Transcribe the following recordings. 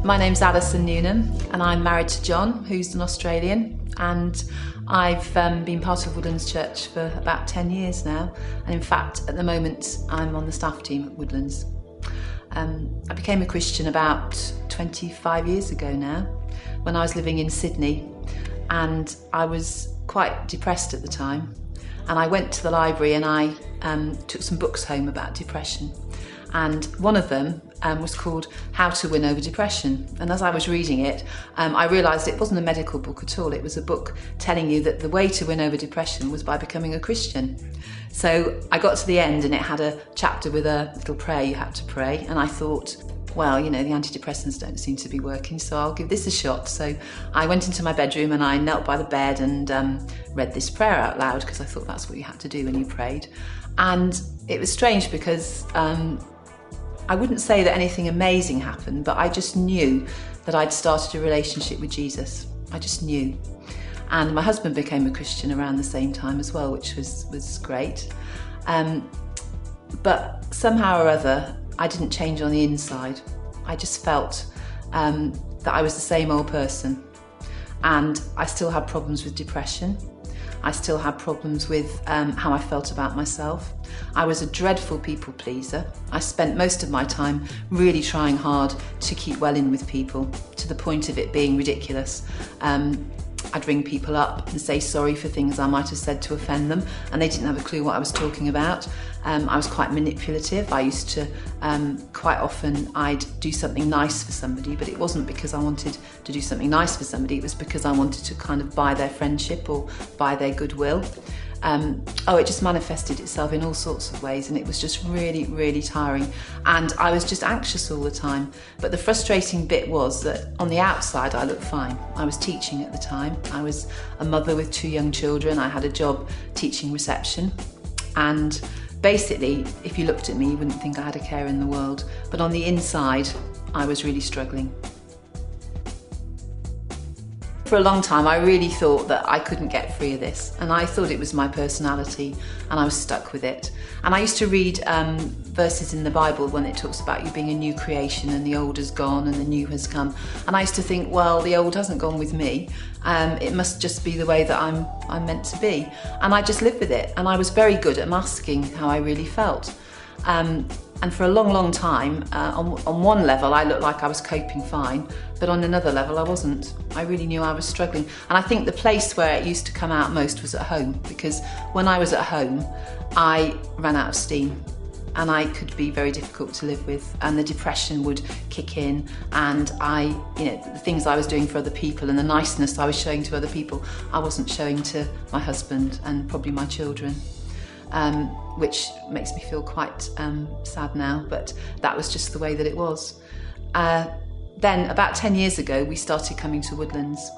My name's Alison Newnham and I'm married to John, who's an Australian, and I've been part of Woodlands Church for about 10 years now, and in fact at the moment I'm on the staff team at Woodlands. I became a Christian about 25 years ago now when I was living in Sydney, and I was quite depressed at the time, and I went to the library and I took some books home about depression, and one of them was called How to Win Over Depression. And as I was reading it, I realised it wasn't a medical book at all. It was a book telling you that the way to win over depression was by becoming a Christian. So I got to the end and it had a chapter with a little prayer you had to pray, and I thought, well, you know, the antidepressants don't seem to be working, so I'll give this a shot. So I went into my bedroom and I knelt by the bed and read this prayer out loud, because I thought that's what you had to do when you prayed. And it was strange because I wouldn't say that anything amazing happened, but I just knew that I'd started a relationship with Jesus. I just knew. And my husband became a Christian around the same time as well, which was great. But somehow or other, I didn't change on the inside. I just felt that I was the same old person. And I still had problems with depression. I still had problems with how I felt about myself. I was a dreadful people pleaser. I spent most of my time really trying hard to keep well in with people, to the point of it being ridiculous. I'd ring people up and say sorry for things I might have said to offend them, and they didn't have a clue what I was talking about. I was quite manipulative. I used to, quite often I'd do something nice for somebody, but it wasn't because I wanted to do something nice for somebody, it was because I wanted to kind of buy their friendship or buy their goodwill. It just manifested itself in all sorts of ways, and it was just really, really tiring. And I was just anxious all the time. But the frustrating bit was that on the outside, I looked fine. I was teaching at the time. I was a mother with 2 young children. I had a job teaching reception. And basically, if you looked at me, you wouldn't think I had a care in the world. But on the inside, I was really struggling. For a long time, I really thought that I couldn't get free of this, and I thought it was my personality, and I was stuck with it. And I used to read verses in the Bible when it talks about you being a new creation and the old has gone and the new has come. And I used to think, well, the old hasn't gone with me. It must just be the way that I'm meant to be. And I just lived with it, and I was very good at masking how I really felt. And for a long, long time, on one level, I looked like I was coping fine, but on another level, I wasn't. I really knew I was struggling. And I think the place where it used to come out most was at home, because when I was at home, I ran out of steam and I could be very difficult to live with, and the depression would kick in, and the things I was doing for other people and the niceness I was showing to other people, I wasn't showing to my husband and probably my children. Which makes me feel quite sad now, but that was just the way that it was. Then about 10 years ago, we started coming to Woodlands,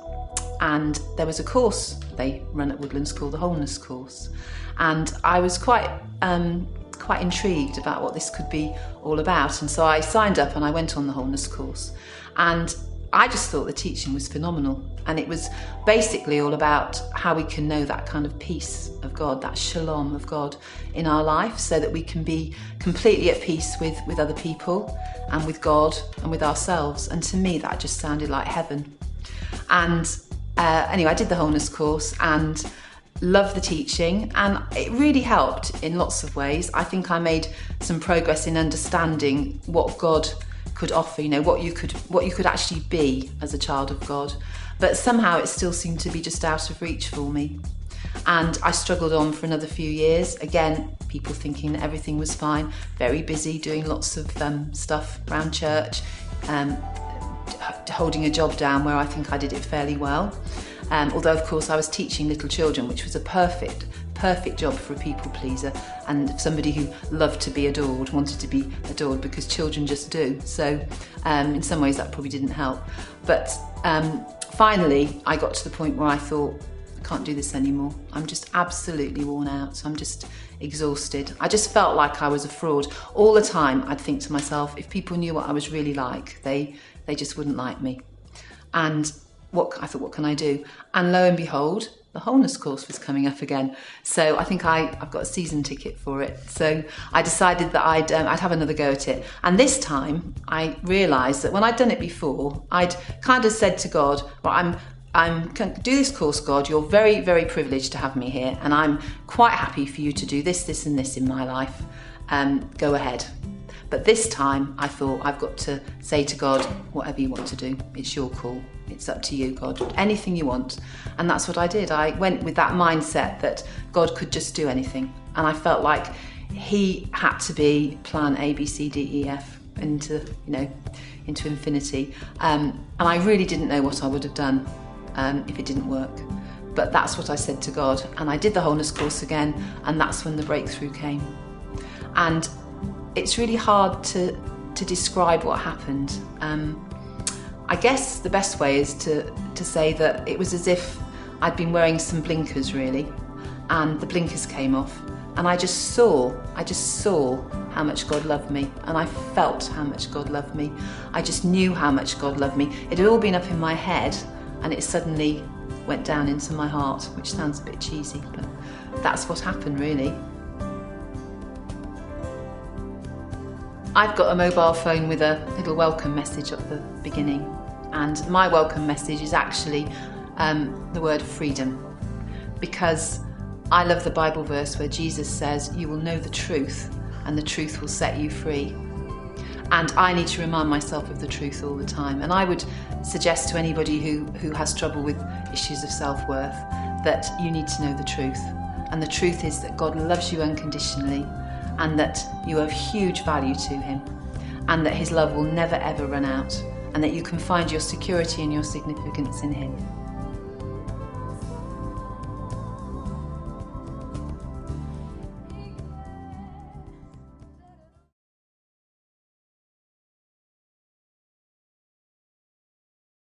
and there was a course they run at Woodlands called the Wholeness Course, and I was quite intrigued about what this could be all about, and so I signed up and I went on the Wholeness Course, and I just thought the teaching was phenomenal. And it was basically all about how we can know that kind of peace of God, that shalom of God in our life, so that we can be completely at peace with other people and with God and with ourselves. And to me, that just sounded like heaven. And anyway, I did the Wholeness Course and loved the teaching, and it really helped in lots of ways. I think I made some progress in understanding what God could offer, what you could actually be as a child of God. But somehow it still seemed to be just out of reach for me. And I struggled on for another few years. Again, people thinking that everything was fine, very busy doing lots of stuff around church, holding a job down where I think I did it fairly well. Although, of course, I was teaching little children, which was a perfect job for a people pleaser and somebody who loved to be adored, wanted to be adored, because children just do. So in some ways that probably didn't help. But finally, I got to the point where I thought, I can't do this anymore. I'm just absolutely worn out. I'm just exhausted. I just felt like I was a fraud. All the time I'd think to myself, if people knew what I was really like, they just wouldn't like me. And I thought, what can I do? And lo and behold, the wholeness course was coming up again. So I think I've got a season ticket for it. So I decided that I'd have another go at it. And this time I realised that when I'd done it before, I'd kind of said to God, well, I'm going to do this course, God. You're very, very privileged to have me here. And I'm quite happy for you to do this, this and this in my life. Go ahead. But this time I thought I've got to say to God, whatever you want to do, it's your call. It's up to you, God, anything you want. And that's what I did. I went with that mindset that God could just do anything. And I felt like he had to be plan A, B, C, D, E, F into infinity. And I really didn't know what I would have done if it didn't work. But that's what I said to God. And I did the wholeness course again. And that's when the breakthrough came. And it's really hard to describe what happened. I guess the best way is to say that it was as if I'd been wearing some blinkers, really, and the blinkers came off, and I just saw how much God loved me, and I felt how much God loved me. I just knew how much God loved me. It had all been up in my head, and it suddenly went down into my heart, which sounds a bit cheesy, but that's what happened, really. I've got a mobile phone with a little welcome message at the beginning, and my welcome message is actually the word freedom, because I love the Bible verse where Jesus says, you will know the truth and the truth will set you free. And I need to remind myself of the truth all the time. And I would suggest to anybody who has trouble with issues of self-worth that you need to know the truth. And the truth is that God loves you unconditionally, and that you have huge value to him, and that his love will never ever run out, and that you can find your security and your significance in him.